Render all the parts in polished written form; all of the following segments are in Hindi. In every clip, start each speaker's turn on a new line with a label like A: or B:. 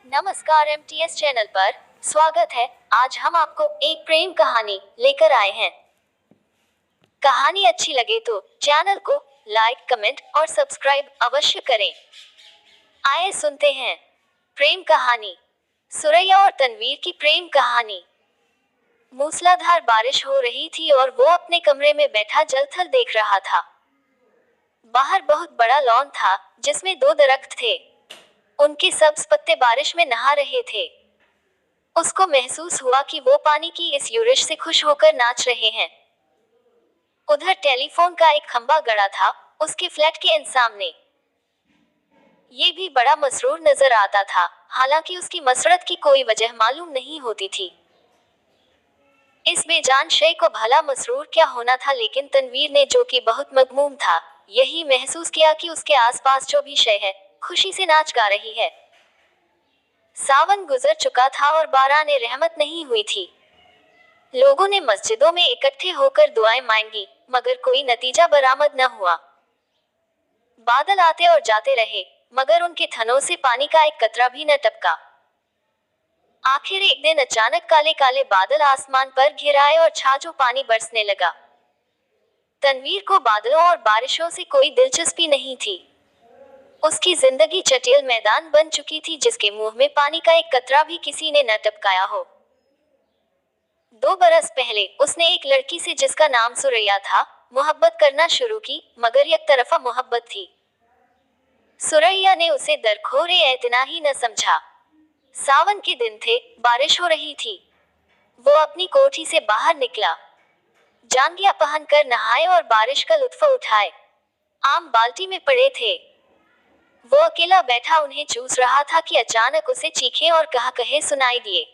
A: नमस्कार एमटीएस चैनल पर स्वागत है। आज हम आपको एक प्रेम कहानी लेकर आए हैं। कहानी अच्छी लगे तो चैनल को लाइक, कमेंट और सब्सक्राइब अवश्य करें। आइए सुनते हैं प्रेम कहानी। सुरैया और तनवीर की प्रेम कहानी। मूसलाधार बारिश हो रही थी और वो अपने कमरे में बैठा जलथल देख रहा था। बाहर बहुत बड़ा लॉन था जिसमें 2 दरख्त थे। उनके सब्ज पत्ते बारिश में नहा रहे थे। उसको महसूस हुआ कि वो पानी की इस यूरिश से खुश होकर नाच रहे हैं। उधर टेलीफोन का एक खंबा गड़ा था उसके फ्लैट के सामने। ये भी बड़ा मसरूर नजर आता था, हालांकि उसकी मसरत की कोई वजह मालूम नहीं होती थी। इस बेजान शय को भला मसरूर क्या होना था, लेकिन तनवीर ने, जो कि बहुत मगमूम था, यही महसूस किया कि उसके आसपास जो भी शय है खुशी से नाच गा रही है। सावन गुजर चुका था और बाराने रहमत नहीं हुई थी। लोगों ने मस्जिदों में इकट्ठे होकर दुआएं मांगी, मगर कोई नतीजा बरामद न हुआ। बादल आते और जाते रहे, मगर उनके थनों से पानी का एक कतरा भी न टपका। आखिर एक दिन अचानक काले काले बादल आसमान पर घिर आए और छाछो पानी बरसने लगा। तनवीर को बादलों और बारिशों से कोई दिलचस्पी नहीं थी। उसकी जिंदगी चटियल मैदान बन चुकी थी जिसके मुंह में पानी का एक कतरा भी किसी ने न टपकाया हो। 2 बरस पहले उसने एक लड़की से, जिसका नाम सुरैया था, मोहब्बत करना शुरू की, मगर एक तरफा मोहब्बत थी। सुरैया ने उसे दरखोरे एतना ही न समझा। सावन के दिन थे, बारिश हो रही थी। वो अपनी कोठी से बाहर निकला, जांघिया पहनकर नहाए और बारिश का लुत्फ उठाए। आम बाल्टी में पड़े थे। वो अकेला बैठा उन्हें चूस रहा था कि अचानक उसे चीखें और कहे सुनाई दिए।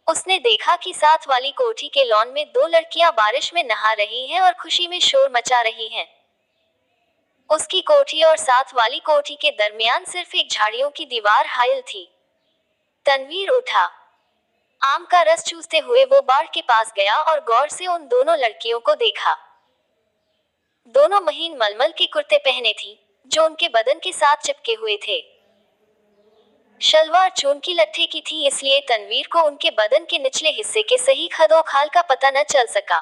A: उसने देखा कि साथ वाली कोठी के लॉन में 2 लड़कियां बारिश में नहा रही हैं और खुशी में शोर मचा रही हैं। उसकी कोठी और साथ वाली कोठी के दरमियान सिर्फ एक झाड़ियों की दीवार हायल थी। तनवीर उठा। आम का रस चूसते हुए वो बाड़ के पास गया और गौर से उन दोनों लड़कियों को देखा। दोनों महीन मलमल के कुर्ते पहने थी, जो उनके बदन के साथ चिपके हुए थे। शलवार चून की लट्ठे की थी, इसलिए तनवीर को उनके बदन के निचले हिस्से के सही खदोखाल का पता न चल सका।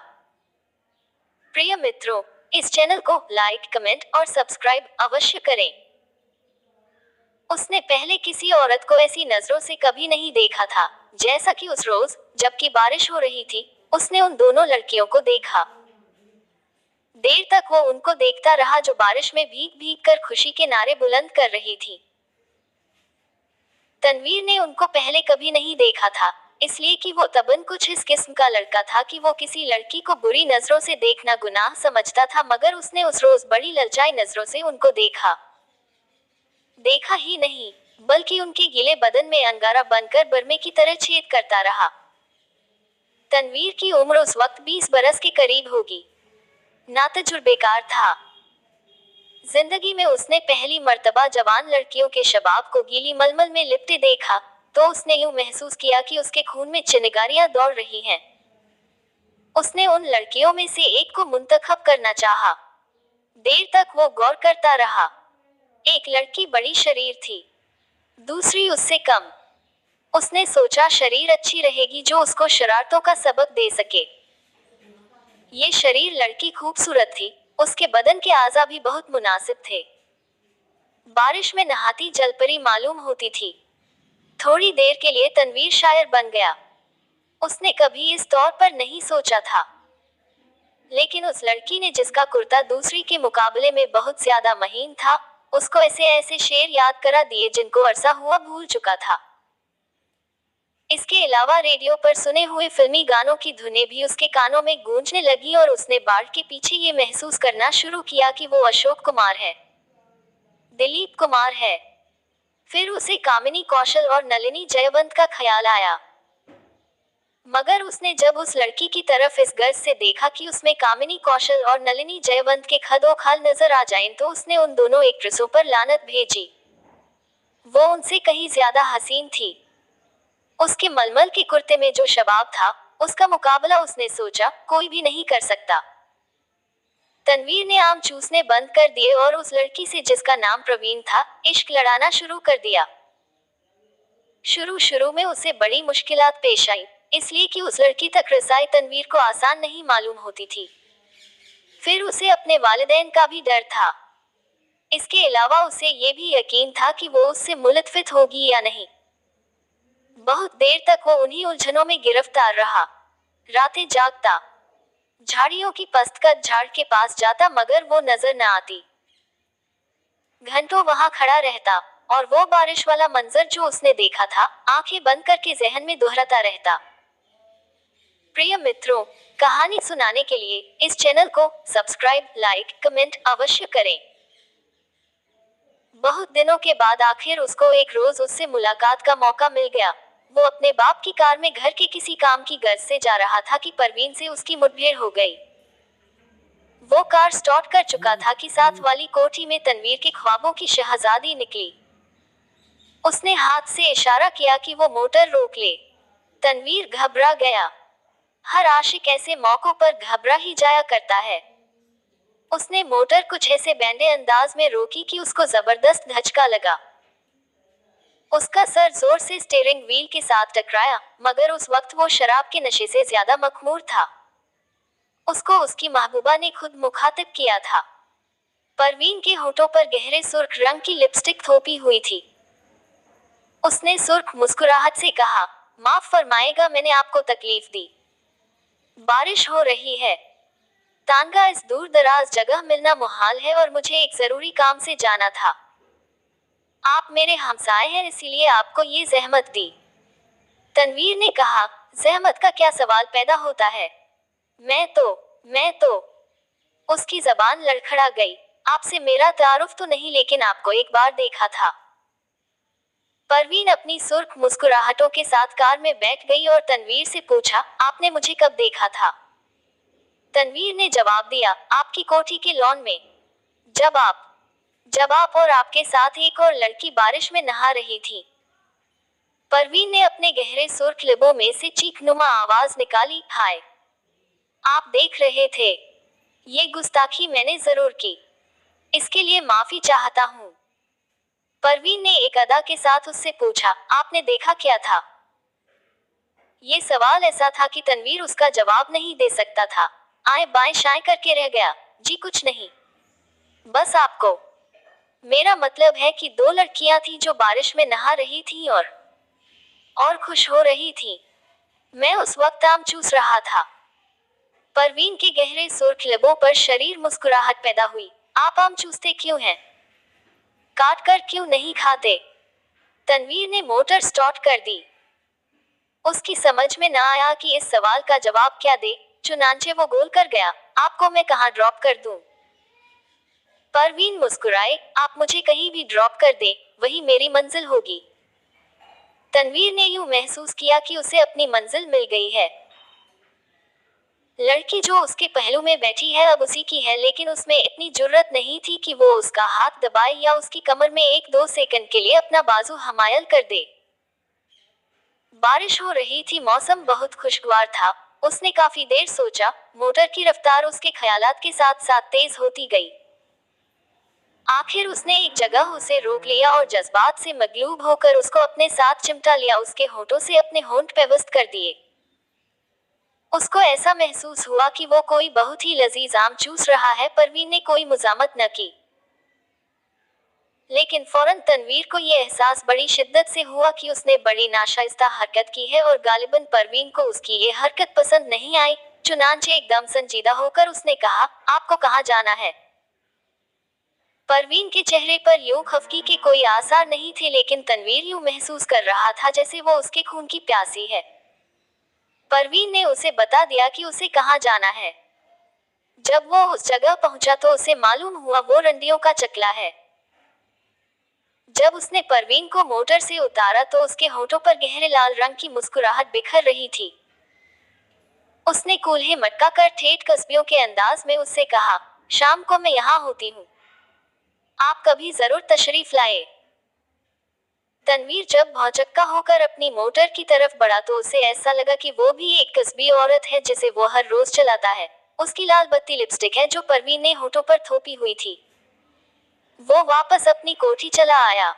A: प्रिय मित्रों, इस चैनल को लाइक, कमेंट और सब्सक्राइब अवश्य करें। उसने पहले किसी औरत को ऐसी नजरों से कभी नहीं देखा था, जैसा कि उस रोज, जबकि बारिश हो रही थी, उसने उन दोनों लड़कियों को देखा। देर तक वो उनको देखता रहा, जो बारिश में भीग भीग कर खुशी के नारे बुलंद कर रही थी। तनवीर ने उनको पहले कभी नहीं देखा था, इसलिए कि वो तबन कुछ इस किस्म का लड़का था कि वो किसी लड़की को बुरी नजरों से देखना गुनाह समझता था, मगर उसने उस रोज बड़ी ललचाई नजरों से उनको देखा। देखा ही नहीं, बल्कि उनके गीले बदन में अंगारा बनकर बरमे की तरह छेद करता रहा। तनवीर की उम्र उस वक्त 20 बरस के करीब होगी। नातजुर्बेकार था। जिंदगी में उसने पहली मर्तबा जवान लड़कियों के शबाब को गीली मलमल में लिपटे देखा, तो उसने यूं महसूस किया कि उसके खून में चिंगारियां दौड़ रही हैं। उसने उन लड़कियों में से एक को मुंतखब करना चाहा। देर तक वो गौर करता रहा। एक लड़की बड़ी शरीर थी, दूसरी उससे कम। उसने सोचा शरीर अच्छी रहेगी जो उसको शरारतों का सबक दे सके। ये शरीर लड़की खूबसूरत थी, उसके बदन के आज़ा भी बहुत मुनासिब थे। बारिश में नहाती जलपरी मालूम होती थी। थोड़ी देर के लिए तनवीर शायर बन गया। उसने कभी इस तौर पर नहीं सोचा था, लेकिन उस लड़की ने, जिसका कुर्ता दूसरी के मुकाबले में बहुत ज्यादा महीन था, उसको ऐसे ऐसे शेर याद करा दिए जिनको अरसा हुआ भूल चुका था। इसके अलावा रेडियो पर सुने हुए फिल्मी गानों की धुनें भी उसके कानों में गूंजने लगी और उसने बाढ़ के पीछे ये महसूस करना शुरू किया कि वो अशोक कुमार है, दिलीप कुमार है। फिर उसे कामिनी कौशल और नलिनी जयवंत का ख्याल आया, मगर उसने जब उस लड़की की तरफ इस गर्ज से देखा कि उसमें कामिनी कौशल और नलिनी जयवंत के खदोखाल नजर आ जाएं, तो उसने उन दोनों एक्ट्रेसों पर लानत भेजी। वो उनसे कहीं ज्यादा हसीन थी। उसके मलमल के कुर्ते में जो शबाब था, उसका मुकाबला उसने सोचा कोई भी नहीं कर सकता। तनवीर ने आम चूसने बंद कर दिए और उस लड़की से, जिसका नाम प्रवीण था, इश्क लड़ाना शुरू कर दिया। शुरू शुरू में उसे बड़ी मुश्किलात पेश आई, इसलिए कि उस लड़की तक रसाई तनवीर को आसान नहीं मालूम होती थी। फिर उसे अपने वालिदैन का भी डर था। इसके अलावा उसे ये भी यकीन था कि वो उससे मुलतफित होगी या नहीं। बहुत देर तक वो उन्हीं उलझनों में गिरफ्तार रहा। रातें जागता, झाड़ियों की पस्तकत झाड़ के पास जाता मगर वो नजर न आती। घंटों वहां खड़ा रहता और वो बारिश वाला मंजर जो उसने देखा था आंखें बंद करके जहन में दोहराता रहता। प्रिय मित्रों, कहानी सुनाने के लिए इस चैनल को सब्सक्राइब, लाइक, कमेंट अवश्य करें। बहुत दिनों के बाद आखिर उसको एक रोज उससे मुलाकात का मौका मिल गया। वो अपने बाप की कार में घर के किसी काम की गर्ज से जा रहा था कि परवीन से उसकी मुठभेड़ हो गई। वो कार स्टार्ट कर चुका था कि साथ वाली कोठी में तनवीर के ख्वाबों की शहजादी निकली। उसने हाथ से इशारा किया कि वो मोटर रोक ले। तनवीर घबरा गया। हर आशिक ऐसे मौकों पर घबरा ही जाया करता है। उसने मोटर कुछ ऐसे बैंडे अंदाज में रोकी कि उसको जबरदस्त धचका लगा। उसका सर जोर से स्टीयरिंग व्हील के साथ टकराया, मगर उस वक्त वो शराब के नशे से ज्यादा मखमूर था। उसको उसकी महबूबा ने खुद मुखातिब किया था। परवीन के होठों पर गहरे सुर्ख रंग की लिपस्टिक थोपी हुई थी। उसने सुर्ख मुस्कुराहट से कहा, माफ फरमाएगा मैंने आपको तकलीफ दी। बारिश हो रही है। तानगा इस दूर दराज जगह मिलना मुहाल है और मुझे एक जरूरी काम से जाना था। आप मेरे हमसाए हैं इसीलिए आपको ये जहमत दी। तनवीर ने कहा, जहमत का क्या सवाल पैदा होता है। मैं तो उसकी जबान लड़खड़ा गई। आपसे मेरा तारुफ तो नहीं लेकिन आपको एक बार देखा था। परवीन अपनी सुर्ख मुस्कुराहटों के साथ कार में बैठ गई और तनवीर से पूछा, आपने मुझे कब देखा था। तनवीर ने जवाब दिया, आपकी कोठी के लॉन में। जब आप और आपके साथ एक और लड़की बारिश में नहा रही थी। परवीन ने अपने गहरे सुर्ख लिबों में से चीखनुमा आवाज निकाली, हाय, आप देख रहे थे। ये गुस्ताखी मैंने जरूर की। इसके लिए माफी चाहता हूँ। परवीन ने एक अदा के साथ उससे पूछा, आपने देखा क्या था। ये सवाल ऐसा था कि तनवीर उसका जवाब नहीं दे सकता था। आए बाएं शाएं करके रह गया। जी कुछ नहीं, बस आपको। मेरा मतलब है कि दो लड़कियां थी जो बारिश में नहा रही थी और खुश हो रही थी। मैं उस वक्त आम चूस रहा था। परवीन के गहरे सुर्ख लबों पर शरीर मुस्कुराहट पैदा हुई। आप आम चूसते क्यों हैं? काट कर क्यों नहीं खाते? तनवीर ने मोटर स्टार्ट कर दी। उसकी समझ में न आया कि इस सवाल का जवाब क्या दे, चुनांचे वो गोल कर गया, आपको मैं कहाँ ड्रॉप कर दूं? परवीन मुस्कुराए, आप मुझे कहीं भी ड्रॉप कर दे, वही मेरी मंजिल होगी। तनवीर ने यूं महसूस किया कि उसे अपनी मंजिल मिल गई है। लड़की जो उसके पहलू में बैठी है अब उसी की है, लेकिन उसमें इतनी जुर्रत नहीं थी कि वो उसका हाथ दबाए या उसकी कमर में 1-2 सेकंड के लिए अपना बाजू हमायल कर दे। बारिश हो रही थी, मौसम बहुत खुशगवार था। उसने काफी देर सोचा। मोटर की रफ्तार उसके ख्यालात के साथ साथ तेज होती गई। आखिर उसने एक जगह उसे रोक लिया और जज्बात से मगलूब होकर उसको अपने साथ चिमटा लिया। उसके होठों से अपने होंठ पेवस्त कर दिए। उसको ऐसा महसूस हुआ कि वो कोई बहुत ही लजीज आम चूस रहा है। परवीन ने कोई मुजामत न की, लेकिन फौरन तनवीर को ये एहसास बड़ी शिद्दत से हुआ कि उसने बड़ी नाशाइस्ता हरकत की है और गालिबन परवीन को उसकी ये हरकत पसंद नहीं आई। चुनांचे एकदम संजीदा होकर उसने कहा, आपको कहाँ जाना है? परवीन के चेहरे पर यूं खफकी के कोई आसार नहीं थे, लेकिन तनवीर यूं महसूस कर रहा था जैसे वो उसके खून की प्यासी है। परवीन ने उसे बता दिया कि उसे कहाँ जाना है। जब वो उस जगह पहुंचा तो उसे मालूम हुआ वो रंडियों का चकला है। जब उसने परवीन को मोटर से उतारा तो उसके होठों पर गहरे लाल रंग की मुस्कुराहट बिखर रही थी। उसने कूल्हे मटका कर ठेठ कस्बियों के अंदाज में उससे कहा, शाम को मैं यहाँ होती हूँ, आप कभी जरूर तशरीफ लाए। तनवीर जब भौचक्का होकर अपनी मोटर की तरफ बढ़ा तो उसे ऐसा लगा कि वो भी एक कस्बी औरत है जिसे वो हर रोज चलाता है। उसकी लाल बत्ती लिपस्टिक है जो परवीन ने होठों पर थोपी हुई थी। वो वापस अपनी कोठी चला आया।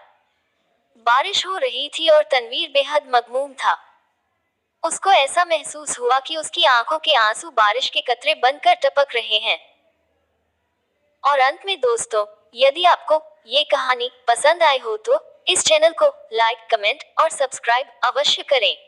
A: बारिश हो रही थी और तनवीर बेहद मगमूम था। उसको ऐसा महसूस हुआ कि उसकी आंखों के आंसू बारिश के कतरे बनकर टपक रहे हैं। और अंत में दोस्तों, यदि आपको ये कहानी पसंद आई हो तो इस चैनल को लाइक, कमेंट और सब्सक्राइब अवश्य करें।